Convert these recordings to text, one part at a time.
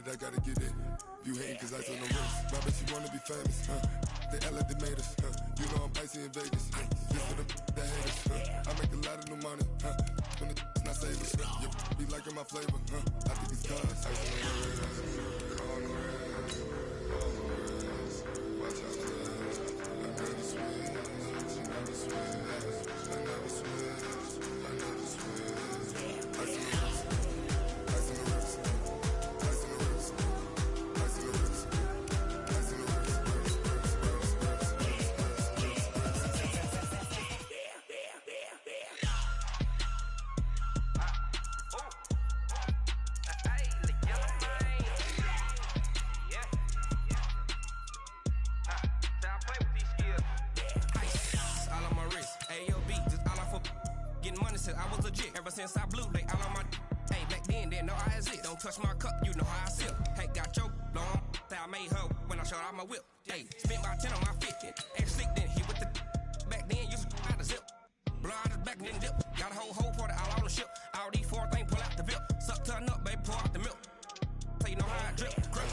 I gotta get it. You hating cause I on the wrist. My bitch, you wanna be famous, They act like they made us, You know I'm icy in Vegas, This for the that haters, I make a lot of new money, When it's not savers, You be liking my flavor, I think it's cause ice on the wrist, on the wrist, watch out for this. I never switch, I never switch, I never switch, I never switch. Ice on the wrist, ice on the wrist, ice on the wrist, ice on the wrist, ice on the wrist. I was legit ever since I blew they all on my hey back then didn't know I exist. Don't touch my cup, you know how I sip. Hey, got choked long that I made her when I showed out my whip. Hey, spent about 10 on my 50. Ex slick then hit with the back then used to out the zip. Blow out his back then dip. Got a whole party all on the ship. All these four things pull out the VIP. Suck to a nut, baby, pour out the milk. So you know how I drip. Grip.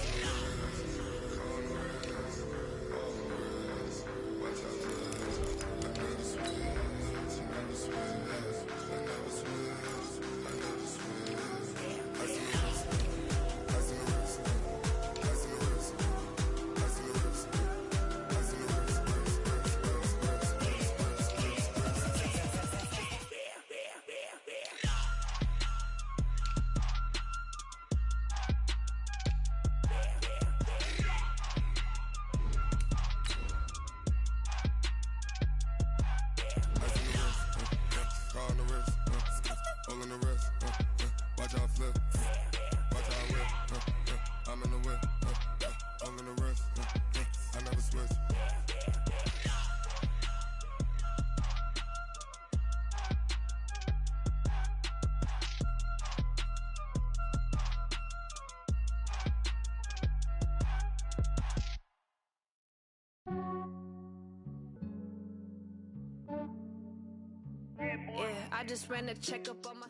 I just ran a checkup on my...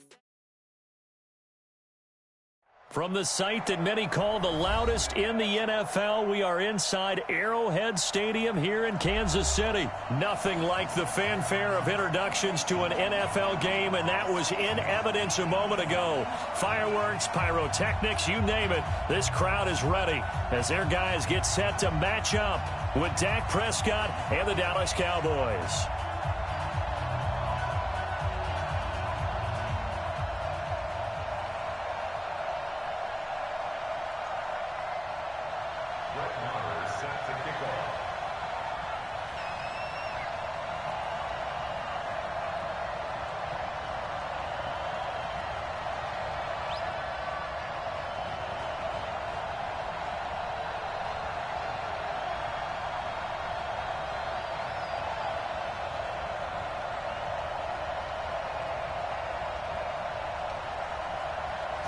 From the site that many call the loudest in the NFL, we are inside Arrowhead Stadium here in Kansas City. Nothing like the fanfare of introductions to an NFL game, and that was in evidence a moment ago. Fireworks, pyrotechnics, you name it. This crowd is ready as their guys get set to match up with Dak Prescott and the Dallas Cowboys.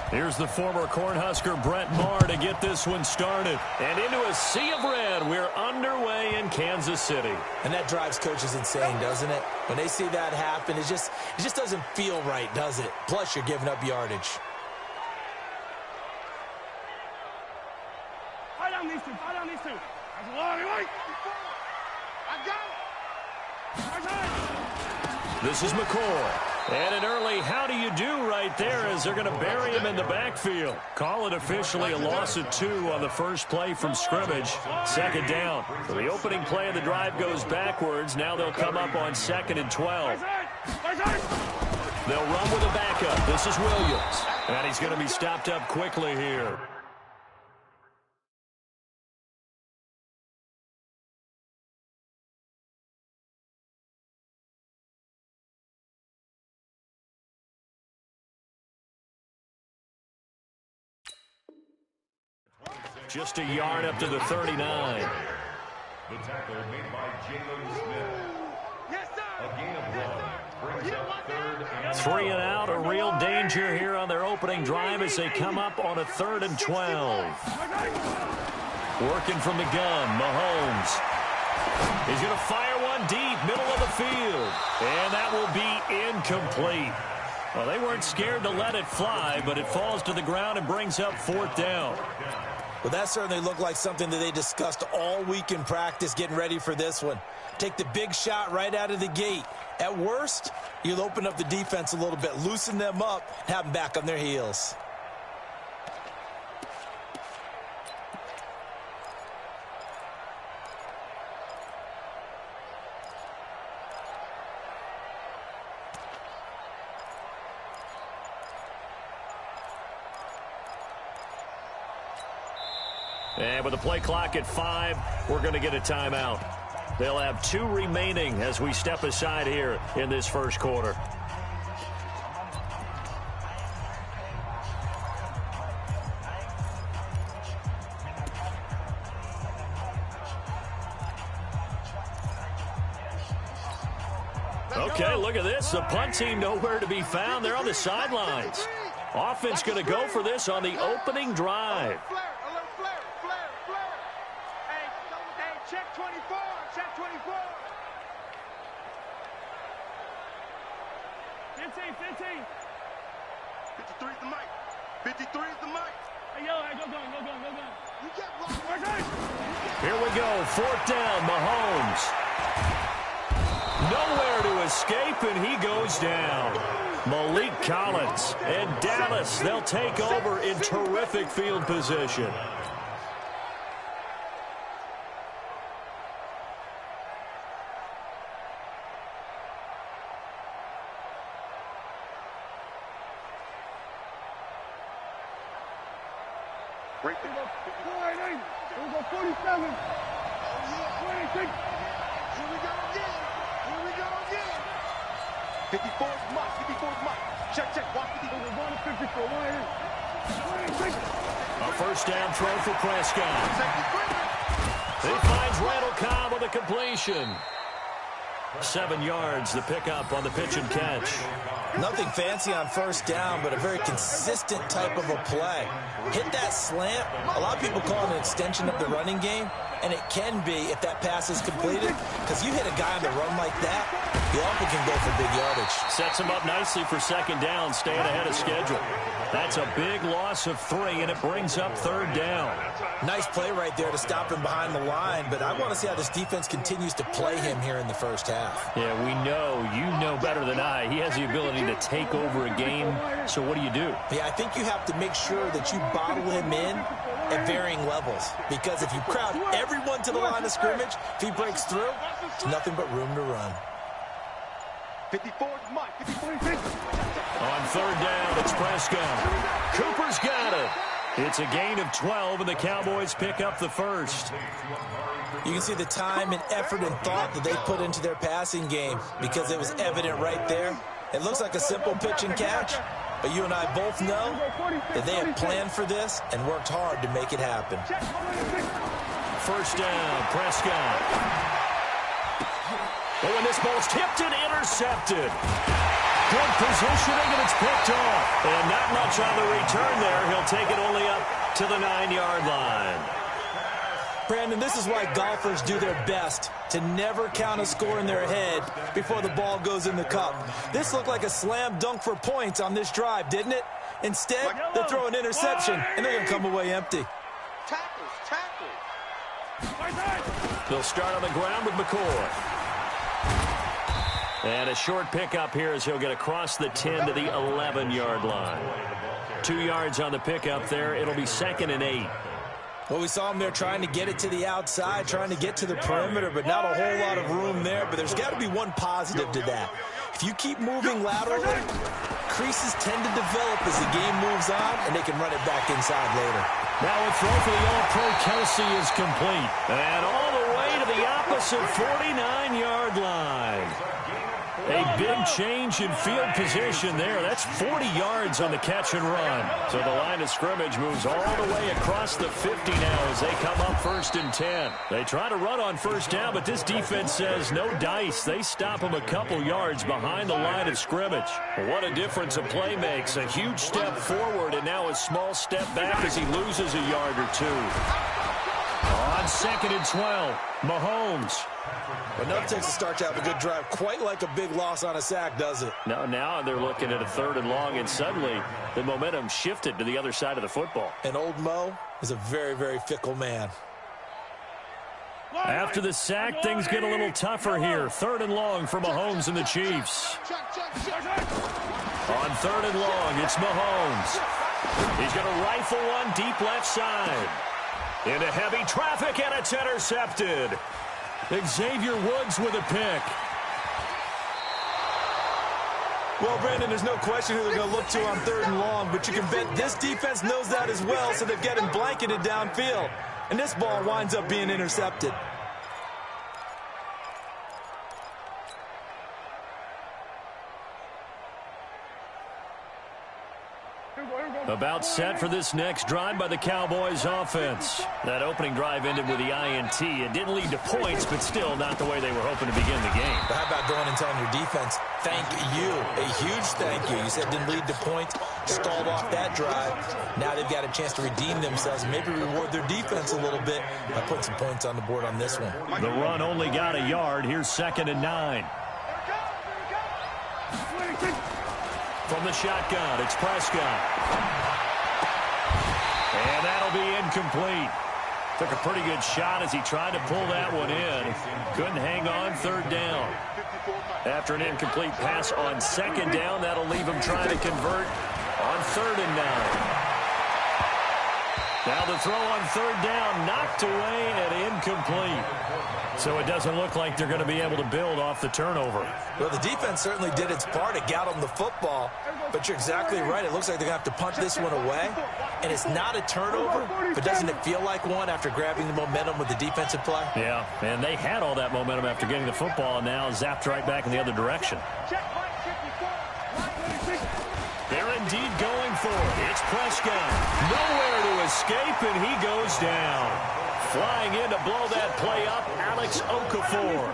Here's the former Cornhusker Brett Maher to get this one started. And into a sea of red, we're underway in Kansas City. And that drives coaches insane, doesn't it? When they see that happen, it just doesn't feel right, does it? Plus, you're giving up yardage. Fight on these two. Fight on these two. That's a lot. Wait. I got it. This is McCoy. And an early how do you do right there as they're going to bury him in the backfield. Call it officially a loss of 2 on the first play from scrimmage. Second down. So the opening play of the drive goes backwards. Now they'll come up on 2nd and 12. They'll run with a backup. This is Williams. And he's going to be stopped up quickly here. Just a yard up to the 39. The tackle made by Jalen Smith. Yes, sir. A gain of 1 brings up 3rd and 3 and out, a real danger here on their opening drive as they come up on a 3rd and 12. Working from the gun, Mahomes. He's going to fire one deep, middle of the field. And that will be incomplete. Well, they weren't scared to let it fly, but it falls to the ground and brings up 4th down. Well, that certainly looked like something that they discussed all week in practice getting ready for this one. Take the big shot right out of the gate. At worst, you'll open up the defense a little bit, loosen them up, have them back on their heels. And with the play clock at 5, we're going to get a timeout. They'll have 2 remaining as we step aside here in this first quarter. Okay, look at this. The punt team nowhere to be found. They're on the sidelines. Offense going to go for this on the opening drive. Check 24, check 24. 15. 53 is the mic. 53 is the mic. Hey, yo, go. You get blocked. Here we go, 4th down, Mahomes. Nowhere to escape, and he goes down. Malik Collins and Dallas, they'll take over in terrific field position. Right there. 47. 26. Here we go again. 54 is Mike. Check. Watch 54. 26. A first down throw for Prescott. He finds Randall Cobb with a completion. 7 yards, the pickup on the pitch and catch. Nothing fancy on first down, but a very consistent type of a play. Hit that slant. A lot of people call it an extension of the running game, and it can be if that pass is completed, because you hit a guy on the run like that, you often can go for big yardage. Sets him up nicely for 2nd down, staying ahead of schedule. That's a big loss of 3, and it brings up 3rd down. Nice play right there to stop him behind the line, but I want to see how this defense continues to play him here in the first half. Yeah, we know. You know better than I. He has the ability to take over a game, so what do you do? Yeah, I think you have to make sure that you bottle him in at varying levels, because if you crowd everyone to the line of scrimmage, if he breaks through, it's nothing but room to run. 54 is Mike. 54. On 3rd down, it's Prescott. Cooper's got it. It's a gain of 12, and the Cowboys pick up the first. You can see the time and effort and thought that they put into their passing game, because it was evident right there. It looks like a simple pitch and catch, but you and I both know that they have planned for this and worked hard to make it happen. First down, Prescott. Oh, and this ball's tipped and intercepted. Good positioning, and it's picked off. And not much on the return there. He'll take it only up to the 9-yard line. Brandon, this is why golfers do their best to never count a score in their head before the ball goes in the cup. This looked like a slam dunk for points on this drive, didn't it? Instead, they throw an interception, and they're going to come away empty. Tackles. They'll start on the ground with McCoy. And a short pickup here as he'll get across the 10 to the 11-yard line. 2 yards on the pickup there. It'll be 2nd and 8. Well, we saw him there trying to get it to the outside, trying to get to the perimeter, but not a whole lot of room there. But there's got to be one positive to that. If you keep moving laterally, creases tend to develop as the game moves on, and they can run it back inside later. Now a throw for the All-Pro Kelsey is complete. And all the way to the opposite 49-yard line. A big change in field position there. That's 40 yards on the catch and run. So the line of scrimmage moves all the way across the 50 now as they come up 1st and 10. They try to run on first down, but this defense says no dice. They stop them a couple yards behind the line of scrimmage. What a difference a play makes. A huge step forward and now a small step back as he loses a yard or two. On 2nd and 12, Mahomes But nothing takes a start to have a good drive, quite like a big loss on a sack, does it? No, now they're looking at a 3rd and long, and suddenly the momentum shifted to the other side of the football. And old Mo is a very, very fickle man. After the sack, things get a little tougher here. 3rd and long for Mahomes and the Chiefs. On 3rd and long, it's Mahomes. He's going to rifle one deep left side. Into heavy traffic, and it's intercepted. Xavier Woods with a pick. Well, Brandon, there's no question who they're going to look to on 3rd and long, but you can bet this defense knows that as well, so they're getting blanketed downfield. And this ball winds up being intercepted. About set for this next drive by the Cowboys offense. That opening drive ended with the INT. It didn't lead to points, but still not the way they were hoping to begin the game. But how about going and telling your defense, thank you, a huge thank you. You said didn't lead to points, stalled off that drive. Now they've got a chance to redeem themselves, maybe reward their defense a little bit by putting some points on the board on this one. The run only got a yard. Here's 2nd and 9. From the shotgun, it's Prescott. And that'll be incomplete. Took a pretty good shot as he tried to pull that one in. Couldn't hang on 3rd down. After an incomplete pass on 2nd down, that'll leave him trying to convert on 3rd and 9. Now the throw on 3rd down, knocked away and incomplete. So it doesn't look like they're going to be able to build off the turnover. Well, the defense certainly did its part to get them the football, but you're exactly right. It looks like they're going to have to punt this one away, and it's not a turnover, but doesn't it feel like one after grabbing the momentum with the defensive play? Yeah, and they had all that momentum after getting the football, and now zapped right back in the other direction. They're indeed going for it. It's Prescott. Nowhere to escape, and he goes down. Flying in to blow that play up, Alex Okafor.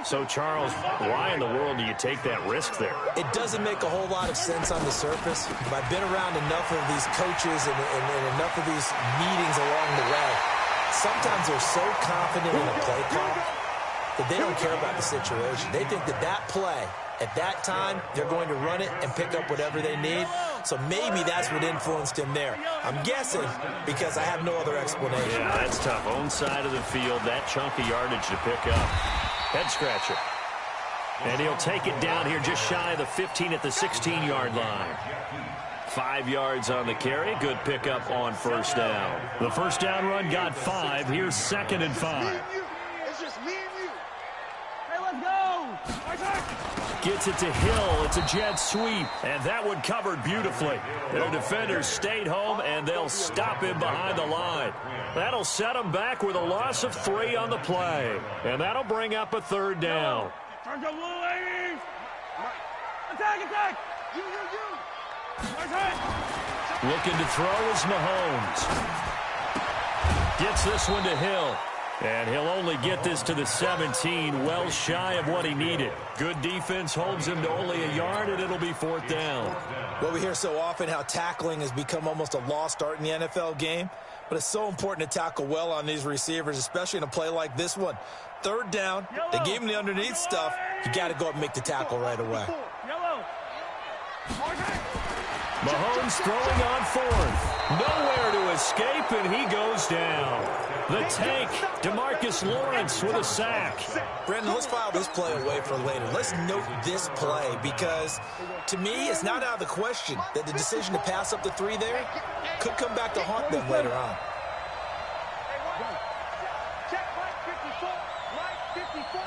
So, Charles, why in the world do you take that risk there? It doesn't make a whole lot of sense on the surface. I've been around enough of these coaches and enough of these meetings along the way. Sometimes they're so confident in a play call that they don't care about the situation. They think that that play, at that time, they're going to run it and pick up whatever they need. So maybe that's what influenced him there. I'm guessing because I have no other explanation. Yeah, that's tough. Own side of the field, that chunk of yardage to pick up. Head scratcher. And he'll take it down here just shy of the 15 at the 16-yard line. 5 yards on the carry. Good pickup on 1st down. The 1st down run got 5. Here's 2nd and 5. It's just me and you. Hey, let's go. Gets it to Hill. It's a jet sweep. And that one covered beautifully. Their defenders stayed home, and they'll stop him behind the line. That'll set him back with a loss of 3 on the play. And that'll bring up a 3rd down. Turn the blue ladies. Attack, attack. You. Looking to throw is Mahomes. Gets this one to Hill. And he'll only get this to the 17, well shy of what he needed. Good defense holds him to only a yard, and it'll be 4th down. Well, we hear so often how tackling has become almost a lost art in the NFL game. But it's so important to tackle well on these receivers, especially in a play like this one. 3rd down, they gave him the underneath stuff. You got to go up and make the tackle right away. Mahomes throwing on 4th. Nowhere to escape, and he goes down. The tank, DeMarcus Lawrence with a sack. Brandon, let's file this play away for later. Let's note this play because, to me, it's not out of the question that the decision to pass up the 3 there could come back to haunt them later on. Check right 54, right 54.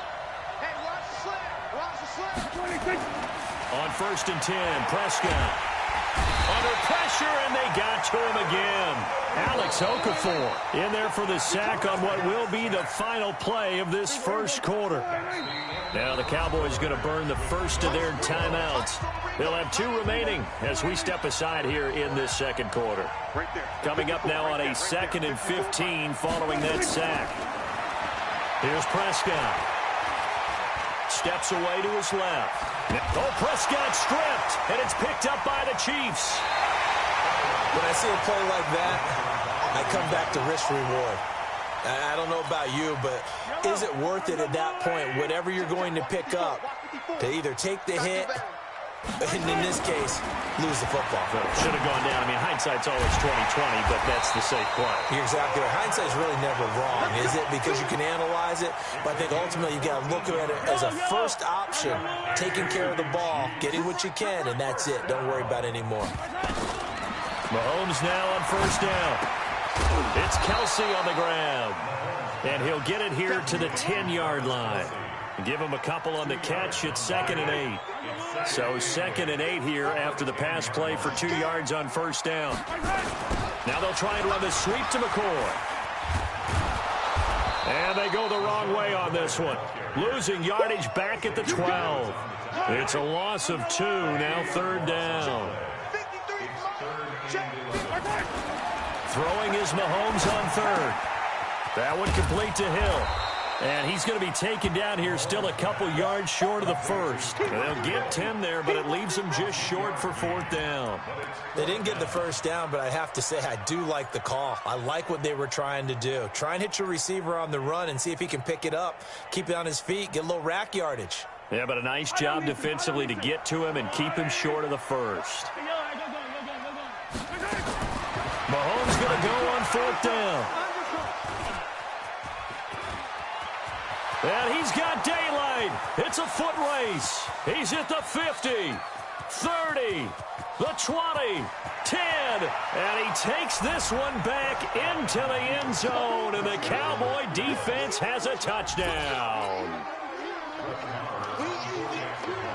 Hey, watch the slam. On 1st and 10, Prescott. Under pressure, and they got to him again. Alex Okafor in there for the sack on what will be the final play of this 1st quarter. Now the Cowboys going to burn the first of their timeouts. They'll have 2 remaining as we step aside here in this 2nd quarter. Coming up now on a 2nd and 15 following that sack. Here's Prescott. Steps away to his left. Oh, Prescott stripped, and it's picked up by the Chiefs. When I see a play like that, I come back to risk reward. I don't know about you, but is it worth it at that point, whatever you're going to pick up, to either take the hit, and in this case, lose the football? Should have gone down. I mean, hindsight's always 20/20, but that's the safe play. You're exactly right. Hindsight's really never wrong, is it? Because you can analyze it, but I think ultimately you got to look at it as a first option, taking care of the ball, getting what you can, and that's it. Don't worry about it anymore. Mahomes now on first down. It's Kelsey on the ground, and he'll get it here to the 10-yard line. Give him a couple on the catch. It's 2nd and 8. So 2nd and 8 here after the pass play for 2 yards on first down. Now they'll try and run the sweep to McCoy. And they go the wrong way on this one. Losing yardage back at the 12. It's a loss of 2, now 3rd down. Throwing is Mahomes on 3rd. That one complete to Hill. And he's going to be taken down here still a couple yards short of the first. They'll get 10 there, but it leaves them just short for 4th down. They didn't get the first down, but I have to say I do like the call. I like what they were trying to do. Try and hit your receiver on the run and see if he can pick it up, keep it on his feet, get a little rack yardage. Yeah, but a nice job defensively to get to him and keep him short of the first. Mahomes going to go on 4th down. And he's got daylight. It's a foot race. He's at the 50, 30, the 20, 10. And he takes this one back into the end zone. And the Cowboy defense has a touchdown.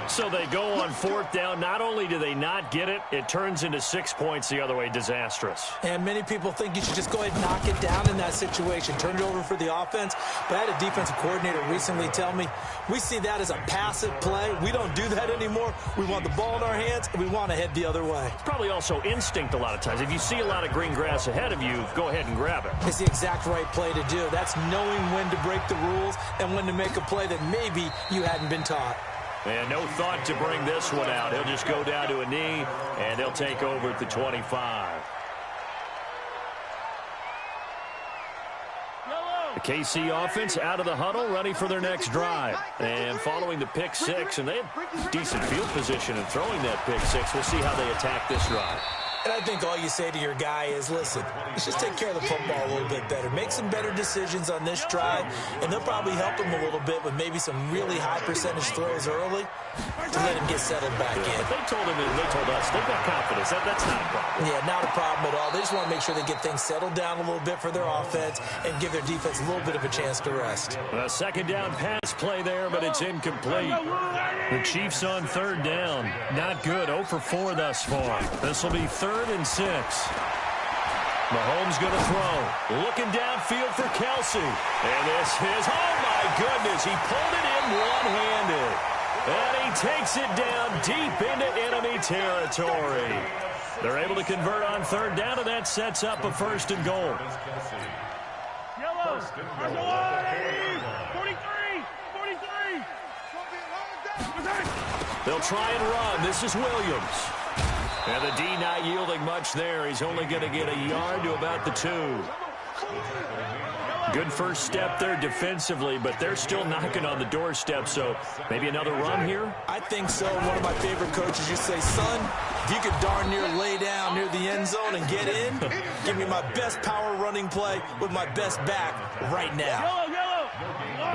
So they go on 4th down. Not only do they not get it, it turns into 6 points the other way. Disastrous. And many people think you should just go ahead and knock it down in that situation. Turn it over for the offense. But I had a defensive coordinator recently tell me, we see that as a passive play. We don't do that anymore. We want the ball in our hands, and we want to head the other way. It's probably also instinct a lot of times. If you see a lot of green grass ahead of you, go ahead and grab it. It's the exact right play to do. That's knowing when to break the rules and when to make a play that maybe you hadn't been taught. And no thought to bring this one out. He'll just go down to a knee, and he'll take over at the 25. The KC offense out of the huddle, ready for their next drive. And following the pick six, and they have decent field position in throwing that pick six. We'll see how they attack this drive. And I think all you say to your guy is, listen, let's just take care of the football a little bit better. Make some better decisions on this drive, and they'll probably help him a little bit with maybe some really high percentage throws early to let him get settled back in. But they told him and they told us they've got confidence. That's not a problem. Yeah, not a problem at all. They just want to make sure they get things settled down a little bit for their offense and give their defense a little bit of a chance to rest. A second down pass play there, but it's incomplete. The Chiefs on 3rd down. Not good. 0 for 4 thus far. This will be 3rd and 6. Mahomes going to throw. Looking downfield for Kelsey. And this is, oh my goodness, he pulled it in one-handed. And he takes it down deep into enemy territory. They're able to convert on 3rd down, and that sets up a 1st and goal. Yellow. 43. They'll try and run. This is Williams. And the D not yielding much there. He's only going to get a yard to about the 2. Good first step there defensively, but they're still knocking on the doorstep, so maybe another run here? I think so. One of my favorite coaches used to say, son, if you could darn near lay down near the end zone and get in, give me my best power running play with my best back right now.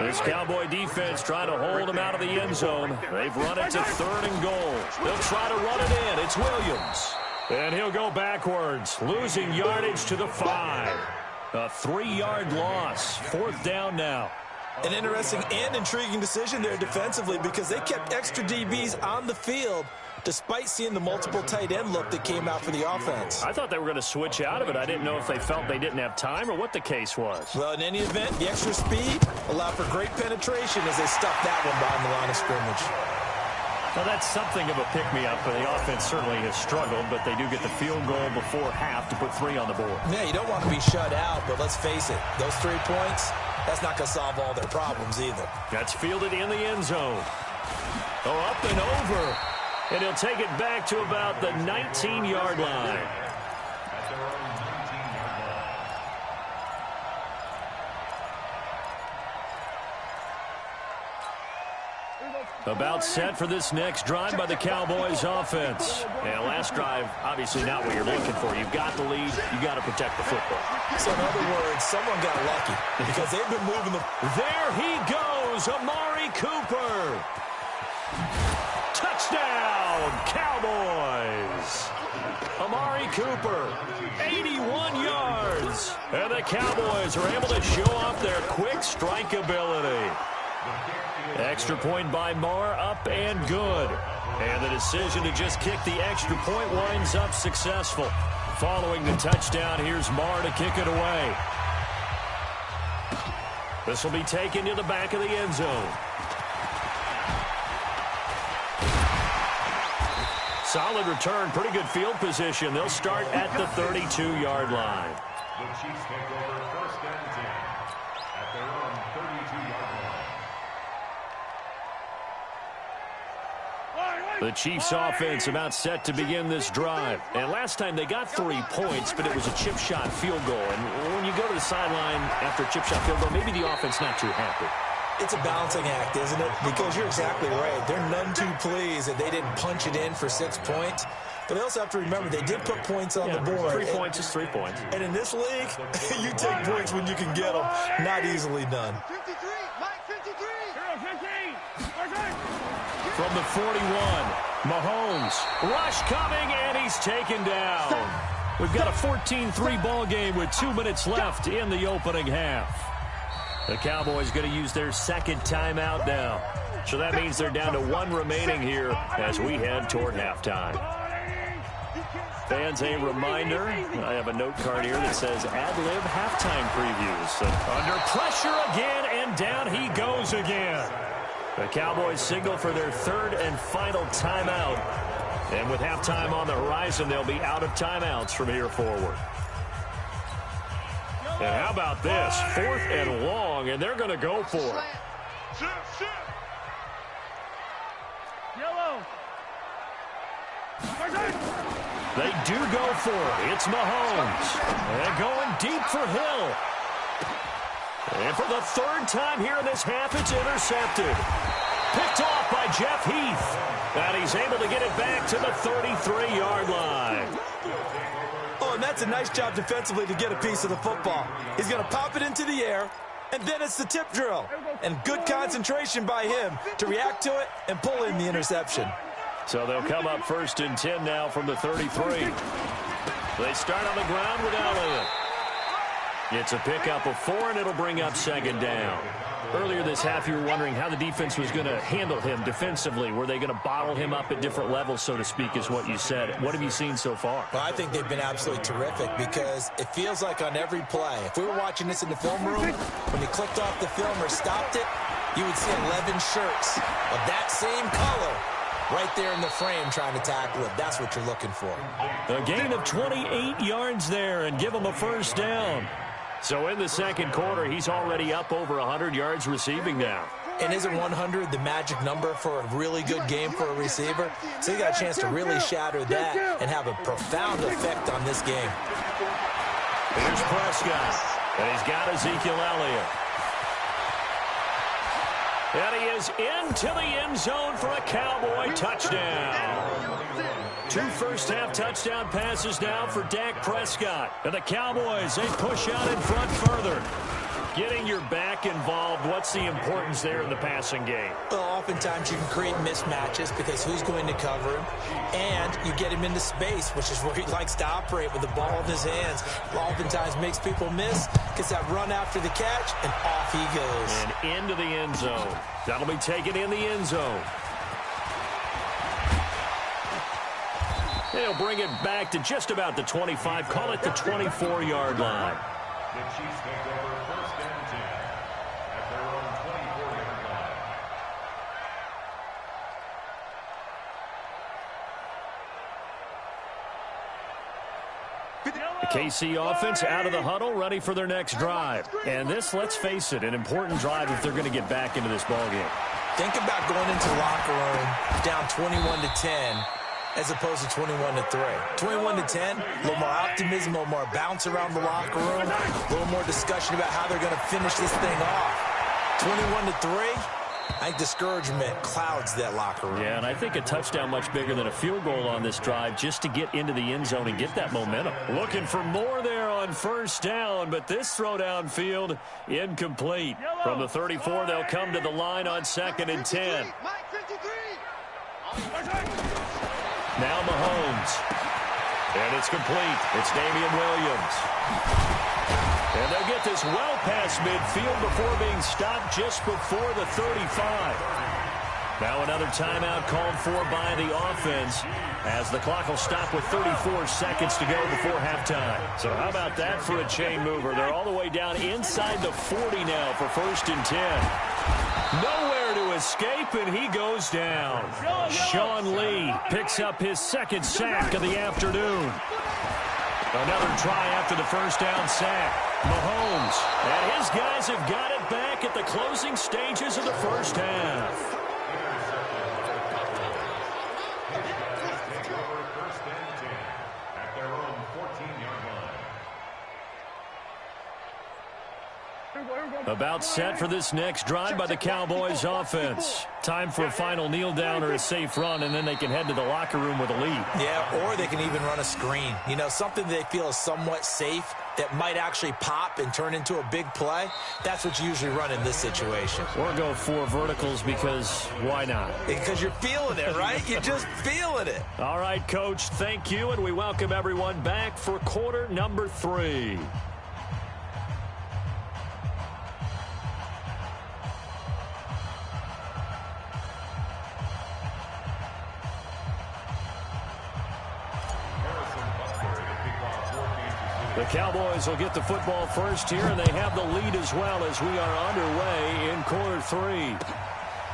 This Cowboy defense trying to hold him out of the end zone. They've run it to 3rd and goal. They'll try to run it in. It's Williams. And he'll go backwards, losing yardage to the 5. A 3-yard loss. 4th down now. An interesting and intriguing decision there defensively because they kept extra DBs on the field despite seeing the multiple tight end look that came out for the offense. I thought they were going to switch out of it. I didn't know if they felt they didn't have time or what the case was. Well, in any event, the extra speed allowed for great penetration as they stuffed that one behind the line of scrimmage. Well, that's something of a pick-me-up. The offense certainly has struggled, but they do get the field goal before half to put 3 on the board. Yeah, you don't want to be shut out, but let's face it, those 3 points, that's not going to solve all their problems either. That's fielded in the end zone. Oh, up and over. And he'll take it back to about the 19-yard line. About set for this next drive by the Cowboys offense. And last drive, obviously not what you're looking for. You've got the lead. You've got to protect the football. So in other words, someone got lucky because they've been moving the... There he goes, Amari Cooper. Touchdown, Cowboys. Amari Cooper, 81 yards. And the Cowboys are able to show off their quick strike ability. Extra point by Marr, up and good. And the decision to just kick the extra point winds up successful. Following the touchdown, here's Marr to kick it away. This will be taken to the back of the end zone. Solid return, pretty good field position. They'll start at the 32-yard line. The Chiefs take over 1st and 10 at their own 32-yard line. The Chiefs offense about set to begin this drive. And last time they got 3 points, but it was a chip shot field goal. And when you go to the sideline after a chip shot field goal, maybe the offense not too happy. It's a balancing act, isn't it? Because you're exactly right. They're none too pleased that they didn't punch it in for 6 points. But they also have to remember they did put points on the board. 3 points is 3 points. And in this league, you take points when you can get them. Not easily done. 53, Mike 53. 15. From the 41, Mahomes. Rush coming, and he's taken down. We've got a 14-3 ball game with 2 minutes left in the opening half. The Cowboys going to use their second timeout now. So that means they're down to 1 remaining here as we head toward halftime. Fans, a reminder, I have a note card here that says ad-lib halftime previews. Under pressure again, and down he goes again. The Cowboys signal for their 3rd and final timeout. And with halftime on the horizon, they'll be out of timeouts from here forward. And how about this? 4th and long, and they're going to go for it. Yellow. They do go for it. It's Mahomes. And going deep for Hill. And for the 3rd time here in this half, it's intercepted. Picked off by Jeff Heath. And he's able to get it back to the 33-yard line. Oh, and that's a nice job defensively to get a piece of the football. He's going to pop it into the air, and then it's the tip drill. And good concentration by him to react to it and pull in the interception. So they'll come up 1st and 10 now from the 33. They start on the ground with Elliott. It's a pickup of 4, and it'll bring up 2nd down. Earlier this half, you were wondering how the defense was going to handle him defensively. Were they going to bottle him up at different levels, so to speak, is what you said. What have you seen so far? Well, I think they've been absolutely terrific because it feels like on every play, if we were watching this in the film room, when he clicked off the film or stopped it, you would see 11 shirts of that same color right there in the frame trying to tackle it. That's what you're looking for. A gain of 28 yards there and give him a 1st down. So in the 2nd quarter, he's already up over 100 yards receiving now. And isn't 100 the magic number for a really good game for a receiver? So he got a chance to really shatter that and have a profound effect on this game. Here's Prescott, and he's got Ezekiel Elliott. And he is into the end zone for a Cowboy touchdown. 2 first-half touchdown passes now for Dak Prescott. And the Cowboys, they push out in front further. Getting your back involved, what's the importance there in the passing game? Well, oftentimes you can create mismatches because who's going to cover him? And you get him into space, which is where he likes to operate with the ball in his hands. Oftentimes makes people miss, gets that run after the catch, and off he goes. And into the end zone. That'll be taken in the end zone. They'll bring it back to just about the 25. Call it the 24-yard line. The Chiefs take over 1st and 10 at their own 24-yard line. The KC offense out of the huddle, ready for their next drive. And this, let's face it, an important drive if they're going to get back into this ballgame. Think about going into the locker room down 21-10. As opposed to 21-3. 21-10, a little more optimism, a little more bounce around the locker room, a little more discussion about how they're going to finish this thing off. 21-3, I think discouragement clouds that locker room. Yeah, and I think a touchdown much bigger than a field goal on this drive just to get into the end zone and get that momentum. Looking for more there on first down, but this throw downfield incomplete. From the 34, they'll come to the line on 2nd and 10. Now Mahomes. And it's complete. It's Damian Williams. And they'll get this well past midfield before being stopped just before the 35. Now another timeout called for by the offense as the clock will stop with 34 seconds to go before halftime. So how about that for a chain mover? They're all the way down inside the 40 now for 1st and 10. Nowhere to escape, and he goes down. Sean Lee picks up his 2nd sack of the afternoon. Another try after the first down sack. Mahomes and his guys have got it back at the closing stages of the first half. About set for this next drive by the Cowboys offense. Time for a final kneel down or a safe run, and then they can head to the locker room with a lead. Yeah, or they can even run a screen. You know, something they feel is somewhat safe that might actually pop and turn into a big play. That's what you usually run in this situation. Or go 4 verticals because why not? Because you're feeling it, right? You're just feeling it. All right, Coach, thank you, and we welcome everyone back for quarter number 3. The Cowboys will get the football first here, and they have the lead as well as we are underway in quarter 3.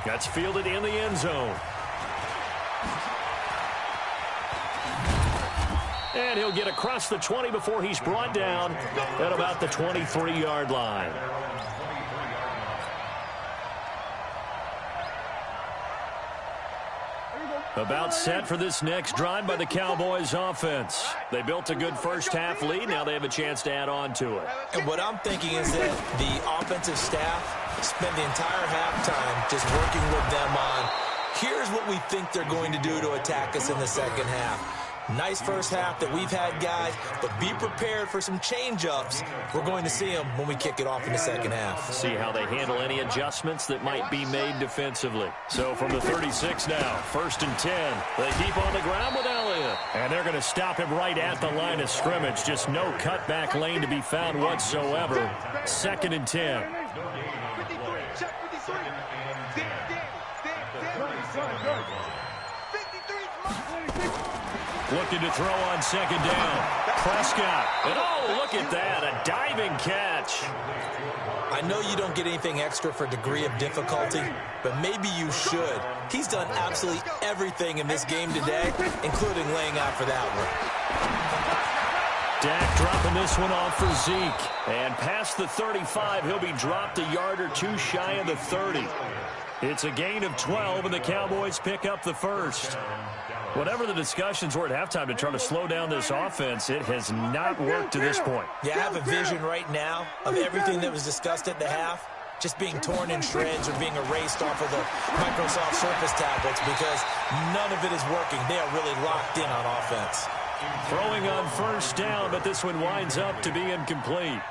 That's fielded in the end zone. And he'll get across the 20 before he's brought down at about the 23-yard line. About set for this next drive by the Cowboys offense. They built a good first half lead. Now they have a chance to add on to it. And what I'm thinking is that the offensive staff spend the entire halftime just working with them on, here's what we think they're going to do to attack us in the second half. Nice first half that we've had, guys, but be prepared for some change-ups. We're going to see them when we kick it off in the second half. See how they handle any adjustments that might be made defensively. So from the 36 now, 1st and 10. They keep on the ground with Elliott. And they're going to stop him right at the line of scrimmage. Just no cutback lane to be found whatsoever. 2nd and 10. Looking to throw on 2nd down. Prescott. And oh, look at that. A diving catch. I know you don't get anything extra for degree of difficulty, but maybe you should. He's done absolutely everything in this game today, including laying out for that one. Dak dropping this one off for Zeke. And past the 35, he'll be dropped a yard or 2 shy of the 30. It's a gain of 12, and the Cowboys pick up the first. Whatever the discussions were at halftime to try to slow down this offense, it has not worked to this point. Yeah, I have a vision right now of everything that was discussed at the half just being torn in shreds or being erased off of the Microsoft Surface tablets because none of it is working. They are really locked in on offense. Throwing on 1st down, but this one winds up to be incomplete.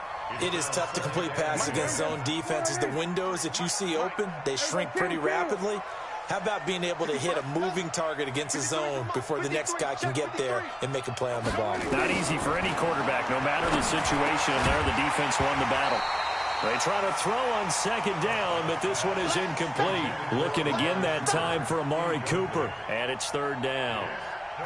It is tough to complete passes against zone defenses. The windows that you see open, they shrink pretty rapidly. How about being able to hit a moving target against a zone before the next guy can get there and make a play on the ball? Not easy for any quarterback, no matter the situation. And there, the defense won the battle. They try to throw on 2nd down, but this one is incomplete. Looking again that time for Amari Cooper, and it's 3rd down.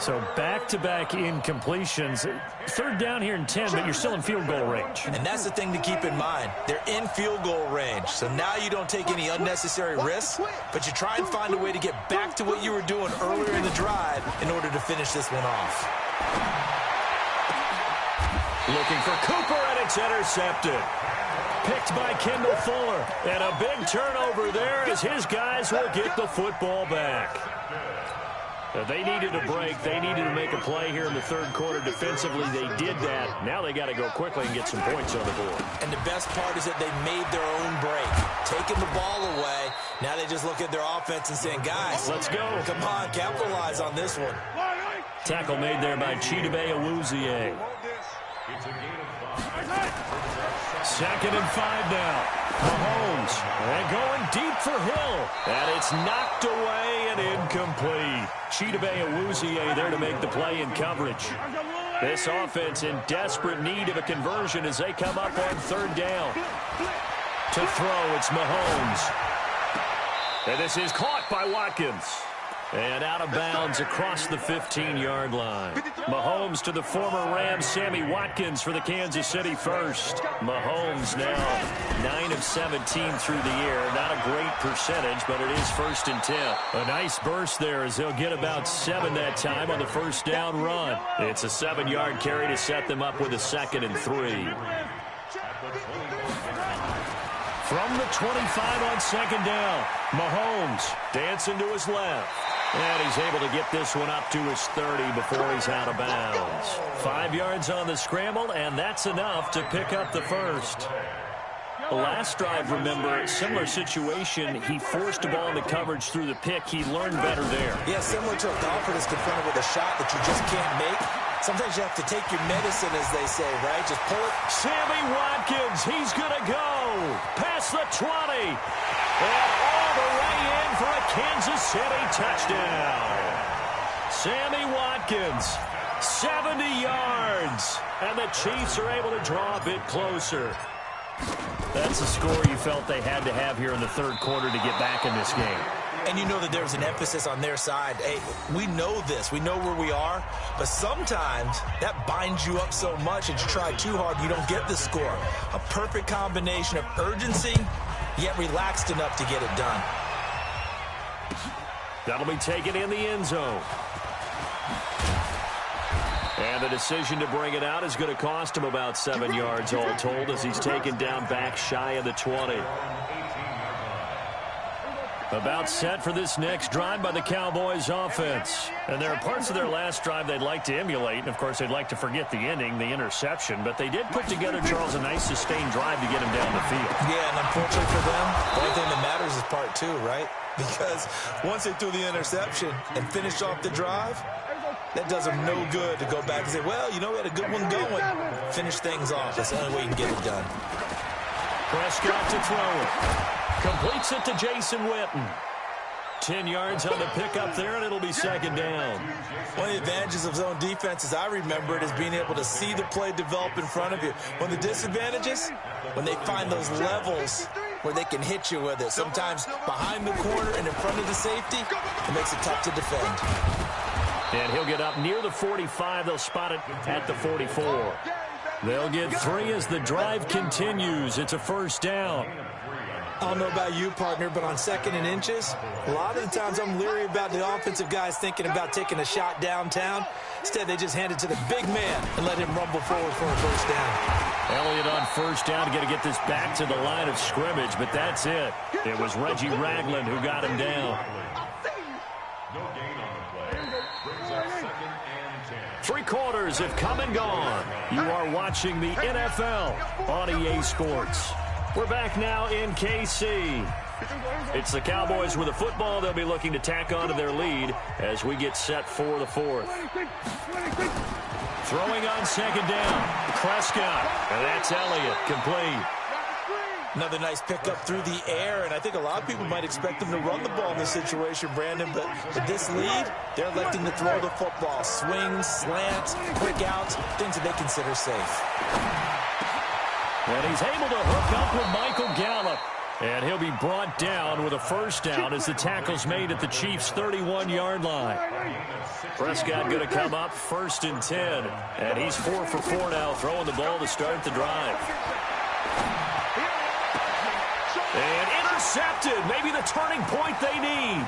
So back-to-back incompletions. 3rd down here and 10, but you're still in field goal range. And that's the thing to keep in mind. They're in field goal range. So now you don't take any unnecessary risks, but you try and find a way to get back to what you were doing earlier in the drive in order to finish this one off. Looking for Cooper, and it's intercepted. Picked by Kendall Fuller. And a big turnover there as his guys will get the football back. They needed a break. They needed to make a play here in the third quarter defensively. They did that. Now they got to go quickly and get some points on the board. And the best part is that they made their own break. Taking the ball away, now they just look at their offense and saying, guys, let's go. Come on, capitalize on this one. Tackle made there by Chidobe Awuzie. It's a gain of 5. 2nd and 5 now. Mahomes, and going deep for Hill. And it's knocked away and incomplete. Chidobe Awuzie there to make the play in coverage. This offense in desperate need of a conversion as they come up on 3rd down. To throw, it's Mahomes. And this is caught by Watkins. And out of bounds across the 15-yard line. Mahomes to the former Rams, Sammy Watkins for the Kansas City first. Mahomes now 9 of 17 through the air. Not a great percentage, but it is 1st and 10. A nice burst there as they'll get about 7 that time on the 1st down run. It's a 7-yard carry to set them up with a 2nd and 3. From the 25 on 2nd down, Mahomes dancing to his left. And he's able to get this one up to his 30 before he's out of bounds. 5 yards on the scramble, and that's enough to pick up the first. The last drive, remember, similar situation. He forced a ball into coverage through the pick. He learned better there. Yeah, similar to a golfer that's confronted with a shot that you just can't make. Sometimes you have to take your medicine, as they say, right? Just pull it. Sammy Watkins, he's going to go. Past the 20. And all the way in for a Kansas City touchdown. Sammy Watkins, 70 yards. And the Chiefs are able to draw a bit closer. That's a score you felt they had to have here in the third quarter to get back in this game. And you know that there's an emphasis on their side. Hey, we know this. We know where we are. But sometimes that binds you up so much that you try too hard, you don't get the score. A perfect combination of urgency, yet relaxed enough to get it done. That'll be taken in the end zone. And the decision to bring it out is going to cost him about 7 yards all told as he's taken down back shy of the 20. About set for this next drive by the Cowboys offense. And there are parts of their last drive they'd like to emulate. And, of course, they'd like to forget the ending, the interception. But they did put together, Charles, a nice sustained drive to get him down the field. Yeah, and unfortunately for them, the only thing that matters is part 2, right? Because once they threw the interception and finished off the drive, that does them no good to go back and say, well, you know, we had a good one going. Finish things off. That's the only way you can get it done. Prescott to throw it. Completes it to Jason Witten. 10 yards on the pickup there, and it'll be 2nd down. One of the advantages of zone defense, as I remember it, is being able to see the play develop in front of you. One of the disadvantages, when they find those levels where they can hit you with it. Sometimes behind the corner and in front of the safety, it makes it tough to defend. And he'll get up near the 45. They'll spot it at the 44. They'll get 3 as the drive continues. It's a 1st down. I don't know about you, partner, but on 2nd and inches, a lot of the times I'm leery about the offensive guys thinking about taking a shot downtown. Instead, they just hand it to the big man and let him rumble forward for a 1st down. Elliott on 1st down to get this back to the line of scrimmage, but that's it. It was Reggie Ragland who got him down. No gain on the play. Brings up 2nd and 10. 3 quarters have come and gone. You are watching the NFL on EA Sports. We're back now in KC. It's the Cowboys with the football. They'll be looking to tack on to their lead as we get set for the 4th. Throwing on 2nd down. Prescott. And that's Elliott. Complete. Another nice pickup through the air, and I think a lot of people might expect them to run the ball in this situation, Brandon, but with this lead, they're electing to throw the football. Swings, slants, quick outs, things that they consider safe. And he's able to hook up with Michael Gallup. And he'll be brought down with a 1st down as the tackle's made at the Chiefs' 31-yard line. Prescott going to come up 1st and 10. And he's 4 for 4 now, throwing the ball to start the drive. And intercepted. Maybe the turning point they need.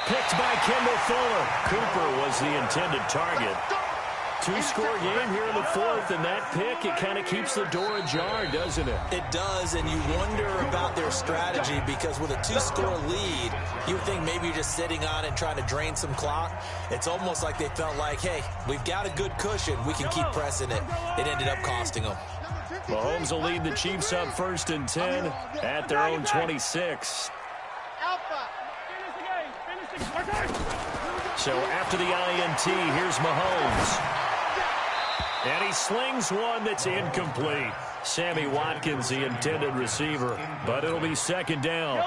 Picked by Kendall Fuller. Cooper was the intended target. Two-score game here in the fourth, and that pick, it kind of keeps the door ajar, doesn't it? It does, and you wonder about their strategy because with a two-score lead, you would think maybe you're just sitting on it and trying to drain some clock. It's almost like they felt like, hey, we've got a good cushion. We can keep pressing it. It ended up costing them. Mahomes will lead the Chiefs up 1st and 10 at their own 26. So after the INT, here's Mahomes. And he slings one that's incomplete. Sammy Watkins, the intended receiver. But it'll be 2nd down.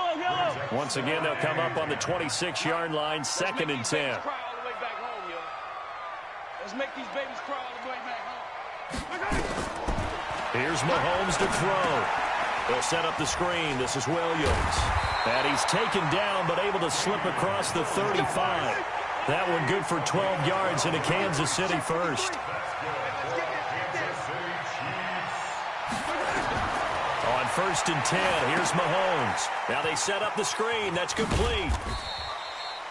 Once again, they'll come up on the 26-yard line, 2nd and 10. Let's make these babies cry all the way back home. Here's Mahomes to throw. They'll set up the screen. This is Williams. And he's taken down, but able to slip across the 35. That one good for 12 yards into Kansas City first. On 1st and 10, here's Mahomes. Now they set up the screen. That's complete.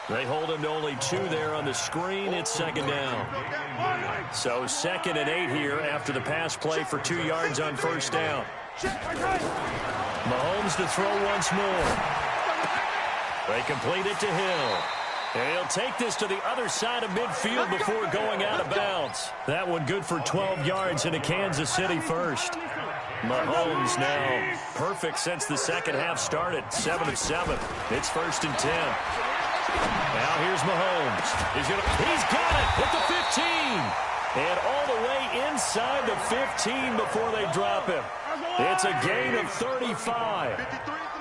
They hold him to only 2 there on the screen. It's 2nd down. So 2nd and 8 here after the pass play for 2 yards on 1st down. Mahomes to throw once more. They complete it to Hill. And he'll take this to the other side of midfield before going out of bounds. That one good for 12 yards into Kansas City first. Mahomes now perfect since the second half started. 7 of 7. It's 1st and 10. Now here's Mahomes. He's got it at the 15. And all the way inside the 15 before they drop him. It's a gain of 35.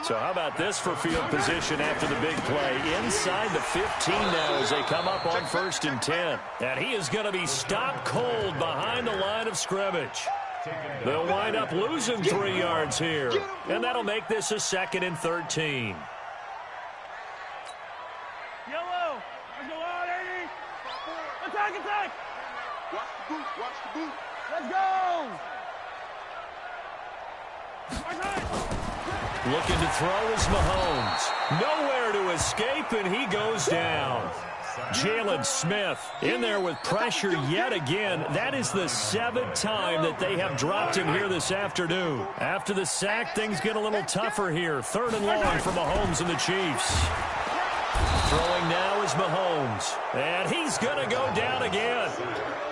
So how about this for field position after the big play? Inside the 15 now as they come up on 1st and 10. And he is going to be stopped cold behind the line of scrimmage. They'll wind up losing 3 yards here. And that'll make this a 2nd and 13. Yellow. Let's go out, Eddie. Attack, attack. Watch the boot. Watch the boot. Let's go. Looking to throw is Mahomes. Nowhere to escape, and he goes down. Jalen Smith in there with pressure yet again. That is the 7th time that they have dropped him here this afternoon. After the sack, things get a little tougher here. 3rd and long for Mahomes and the Chiefs. Throwing now is Mahomes. And he's going to go down again.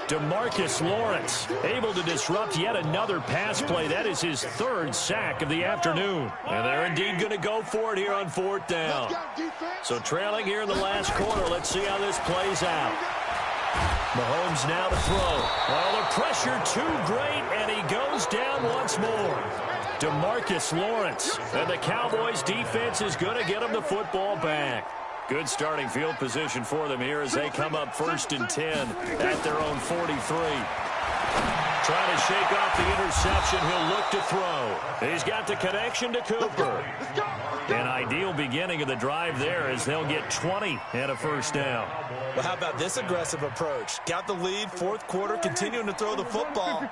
DeMarcus Lawrence able to disrupt yet another pass play. That is his 3rd sack of the afternoon. And they're indeed going to go for it here on 4th down. So trailing here in the last quarter. Let's see how this plays out. Mahomes now to throw. Well, the pressure too great, and he goes down once more. DeMarcus Lawrence. And the Cowboys defense is going to get him the football back. Good starting field position for them here as they come up 1st and 10 at their own 43. Trying to shake off the interception. He'll look to throw. He's got the connection to Cooper. An ideal beginning of the drive there as they'll get 20 and a 1st down. Well, how about this aggressive approach? Got the lead, 4th quarter, continuing to throw the football.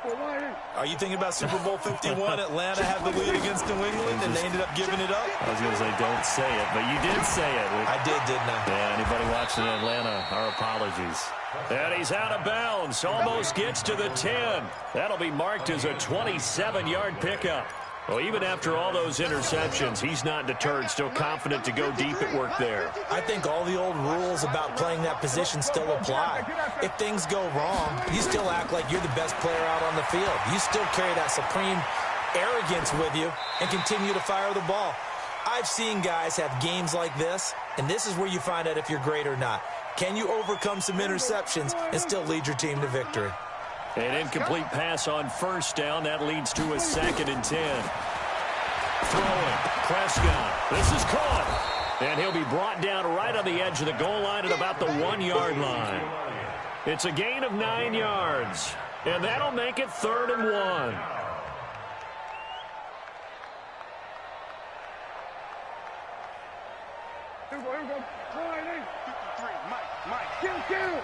Are you thinking about Super Bowl 51? Atlanta had the lead against New England, and they ended up giving it up? I was going to say, don't say it, but you did say it. I didn't I? Yeah, anybody watching Atlanta, our apologies. And he's out of bounds, almost gets to the 10. That'll be marked as a 27-yard pickup. Well, even after all those interceptions, he's not deterred, still confident to go deep at work there. I think all the old rules about playing that position still apply. If things go wrong, you still act like you're the best player out on the field. You still carry that supreme arrogance with you and continue to fire the ball. I've seen guys have games like this, and this is where you find out if you're great or not. Can you overcome some interceptions and still lead your team to victory? An incomplete pass on 1st down. That leads to a 2nd and 10. Throwing. Prescott. This is caught. And he'll be brought down right on the edge of the goal line at about the 1-yard line. It's a gain of 9 yards. And that'll make it 3rd and 1. Here we go. 53. Mike. Kill. Here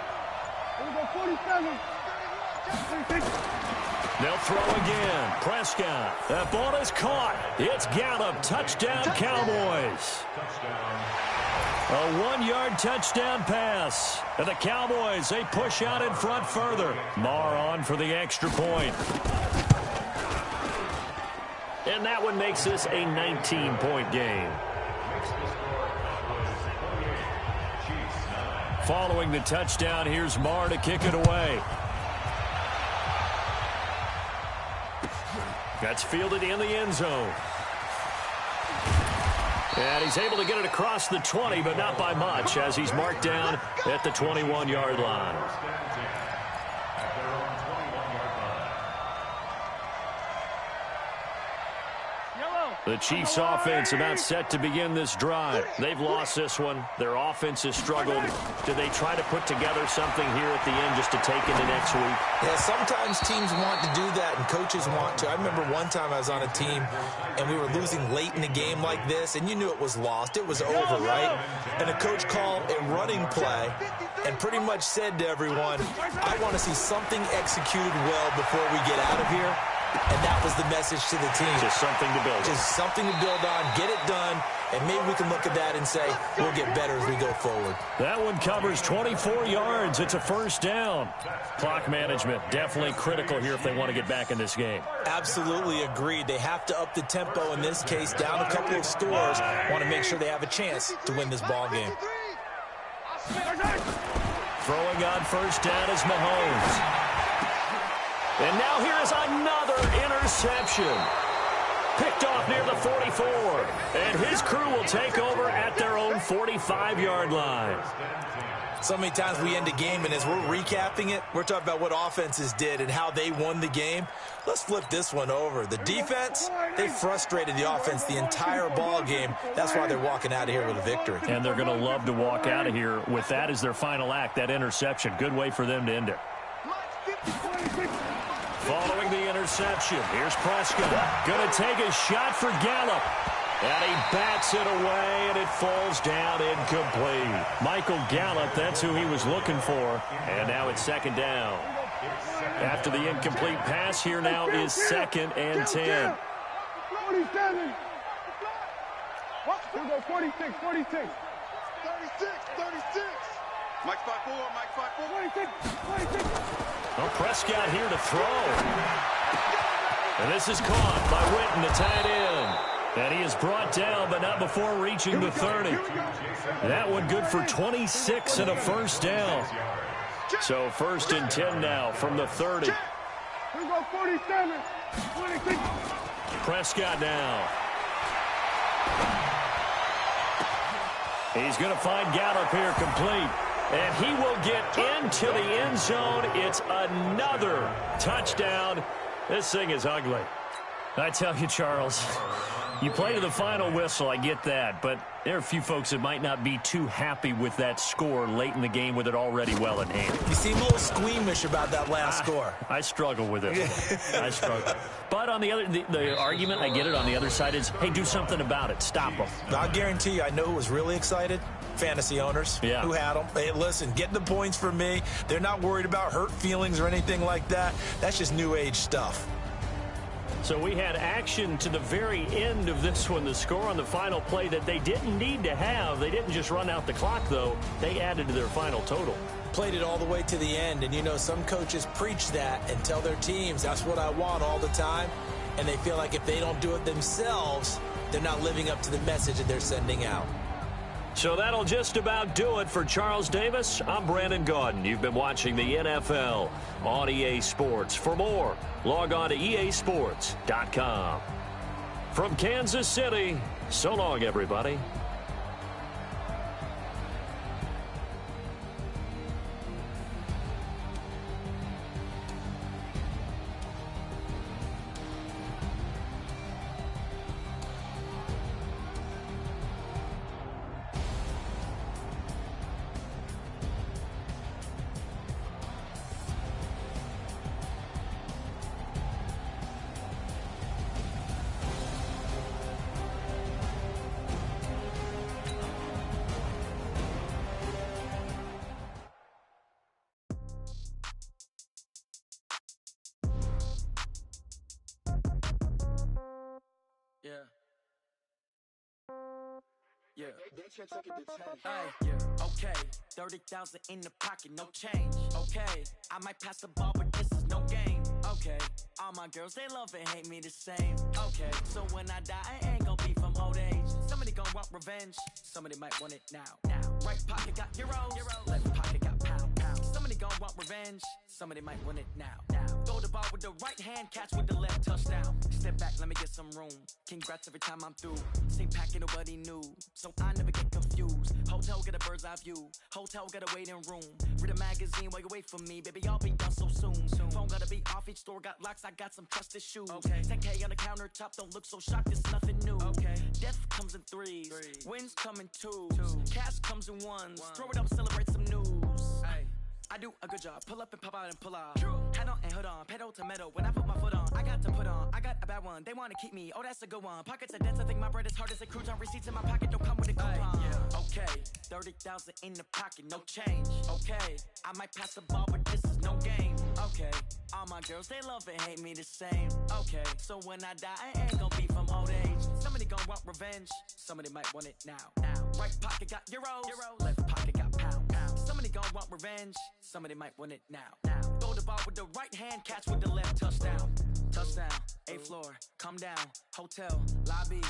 we go. 47. They'll throw again. Prescott. That ball is caught. It's Gallup. Touchdown, Cowboys. A 1-yard touchdown pass. And the Cowboys, they push out in front further. Marr on for the extra point. And that one makes this a 19-point game. Following the touchdown, here's Marr to kick it away. That's fielded in the end zone. And he's able to get it across the 20, but not by much, as he's marked down at the 21-yard line. The Chiefs' offense about set to begin this drive. They've lost this one. Their offense has struggled. Do they try to put together something here at the end just to take into next week? Yeah, sometimes teams want to do that and coaches want to. I remember one time I was on a team and we were losing late in the game like this, and you knew it was lost. It was over, right? And a coach called a running play and pretty much said to everyone, I want to see something executed well before we get out of here. And that was the message to the team. Just something to build on. Just something to build on, get it done, and maybe we can look at that and say, we'll get better as we go forward. That one covers 24 yards. It's a first down. Clock management definitely critical here if they want to get back in this game. Absolutely agreed. They have to up the tempo in this case, down a couple of scores. Want to make sure they have a chance to win this ball game. Throwing on first down is Mahomes. And now here is another interception. Picked off near the 44. And his crew will take over at their own 45-yard line. So many times we end a game, and as we're recapping it, we're talking about what offenses did and how they won the game. Let's flip this one over. The defense, they frustrated the offense the entire ball game. That's why they're walking out of here with a victory. And they're going to love to walk out of here with that as their final act, that interception. Good way for them to end it. Following the interception, here's Prescott. Going to take a shot for Gallup. And he bats it away, and it falls down incomplete. Michael Gallup, that's who he was looking for. And now it's second down. After the incomplete pass, here now is 2nd and 10. 47. Here we go, 46, 46. 36, 36. Mike 5-4, Mike 5-4. 26, 26. Well, Prescott here to throw. And this is caught by Witten, the tight end. And he is brought down, but not before reaching the 30. That one good for 26 and a first down. So 1st and 10 now from the 30. Here we go, 47, 26. Prescott now. He's going to find Gallup here complete. And he will get into the end zone. It's another touchdown. This thing is ugly. I tell you, Charles, you play to the final whistle, I get that. But there are a few folks that might not be too happy with that score late in the game with it already well in hand. You seem a little squeamish about that last score. I struggle with it. I struggle. But on the argument, I get it, on the other side is, hey, do something about it. Stop them. I'll guarantee you, I know who was really excited. Fantasy owners who had them. Hey, listen, get the points for me. They're not worried about hurt feelings or anything like that. That's just new age stuff. So we had action to the very end of this one. The score on the final play that they didn't need to have. They didn't just run out the clock, though. They added to their final total. Played it all the way to the end. And, you know, some coaches preach that and tell their teams, that's what I want all the time. And they feel like if they don't do it themselves, they're not living up to the message that they're sending out. So that'll just about do it for Charles Davis. I'm Brandon Gaudin. You've been watching the NFL on EA Sports. For more, log on to easports.com. From Kansas City, so long, everybody. Okay, 30,000 in the pocket, no change. Okay, I might pass the ball, but this is no game. Okay, all my girls, they love and hate me the same. Okay, so when I die, I ain't gon' be from old age. Somebody gon' want revenge, somebody might want it now. Right pocket got euros, left pocket got pound. Somebody gon' want revenge, somebody might want it now. Throw the ball with the right hand, catch with the left, touchdown. Step back, let me get some room. Congrats every time I'm through. Same packet, nobody knew, so I never get confused. Hotel get a bird's eye view, hotel got a waiting room. Read a magazine while you wait for me, baby, I'll be done so soon. Phone gotta be off, each store got locks, I got some trusted shoes. 10K on the countertop, don't look so shocked, it's nothing new. Death comes in threes, wins come in twos, cash comes in ones. Throw it up, celebrate some news. I do a good job, pull up and pop out and pull off. Head on and hood on, pedal to metal. When I put my foot on, I got to put on. I got a bad one, they wanna keep me, oh that's a good one. Pockets are dense, I think my bread is hard as a crouton. Receipts in my pocket don't come with a coupon. Okay, 30,000 in the pocket, no change. Okay, I might pass the ball, but this is no game. Okay, all my girls, they love and hate me the same. Okay, so when I die, I ain't gon' be from old age. Somebody gon' want revenge, somebody might want it now. Right pocket got euros, left pocket got pound. Somebody gon' want revenge, somebody might want it now. Throw the ball with the right hand, catch with the left, touchdown. Touchdown, 8th floor, come down, hotel, lobby.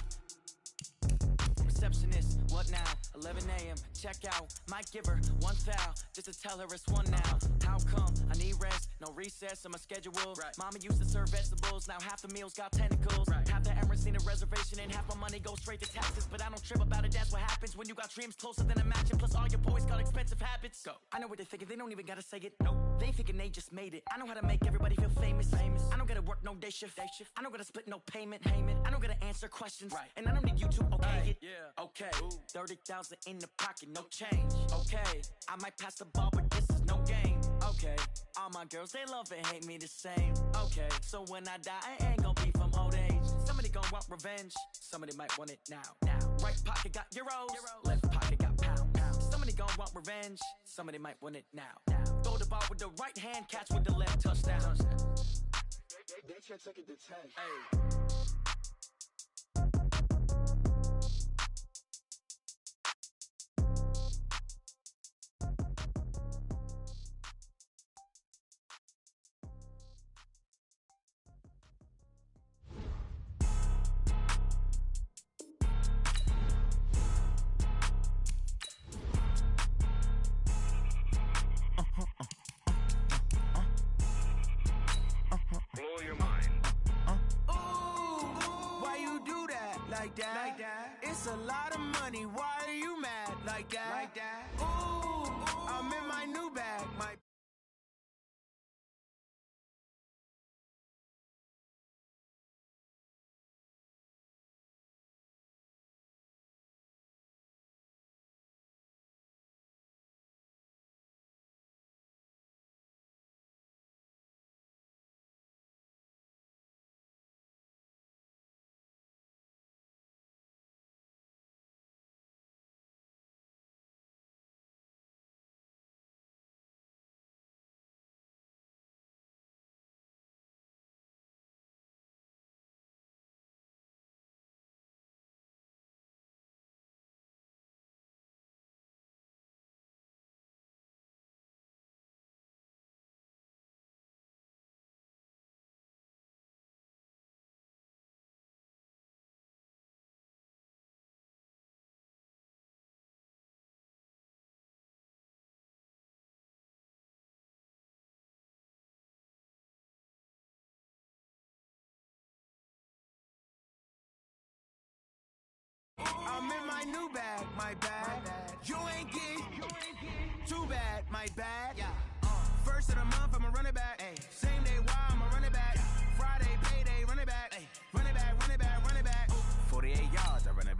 Receptionist, what now? 11 a.m., check out. Might give her one foul, just to tell her it's one now. How come? I need rest, no recess on my schedule. Mama used to serve vegetables, now half the meals got tentacles. Half the Emirates need a reservation and half my money goes straight to taxes. But I don't trip about it, that's what happens when you got dreams closer than a mansion. Plus all your boys got expensive habits. Go. I know what they're thinking, they don't even gotta say it. Nope. They thinking they just made it. I know how to make everybody feel famous. I don't gotta work no day shift. I don't gotta split no payment. I don't gotta answer questions. And I don't need you to okay it. Okay, 30,000 in the pocket, no change. Okay, I might pass the ball, but this is no game. Okay, all my girls, they love and hate me the same. Okay, so when I die, I ain't gon' be from old age. Somebody gon' want revenge, somebody might want it now. Right pocket got euros, left pocket got pound. Somebody gon' want revenge, somebody might want it now. Throw the ball with the right hand, catch with the left, touchdown. They can't take it to 10. Blow your mind. Why you do that like that? It's a lot of money. Why are you mad like that? Ooh, I'm in my new bag. I'm in my new bag, my bad. You ain't get too bad, my bad. First of the month, I'ma run it back. Same day, why I'ma run it back. Friday, payday, run it back. Run it back, run it back, run it back. 48 yards, I run it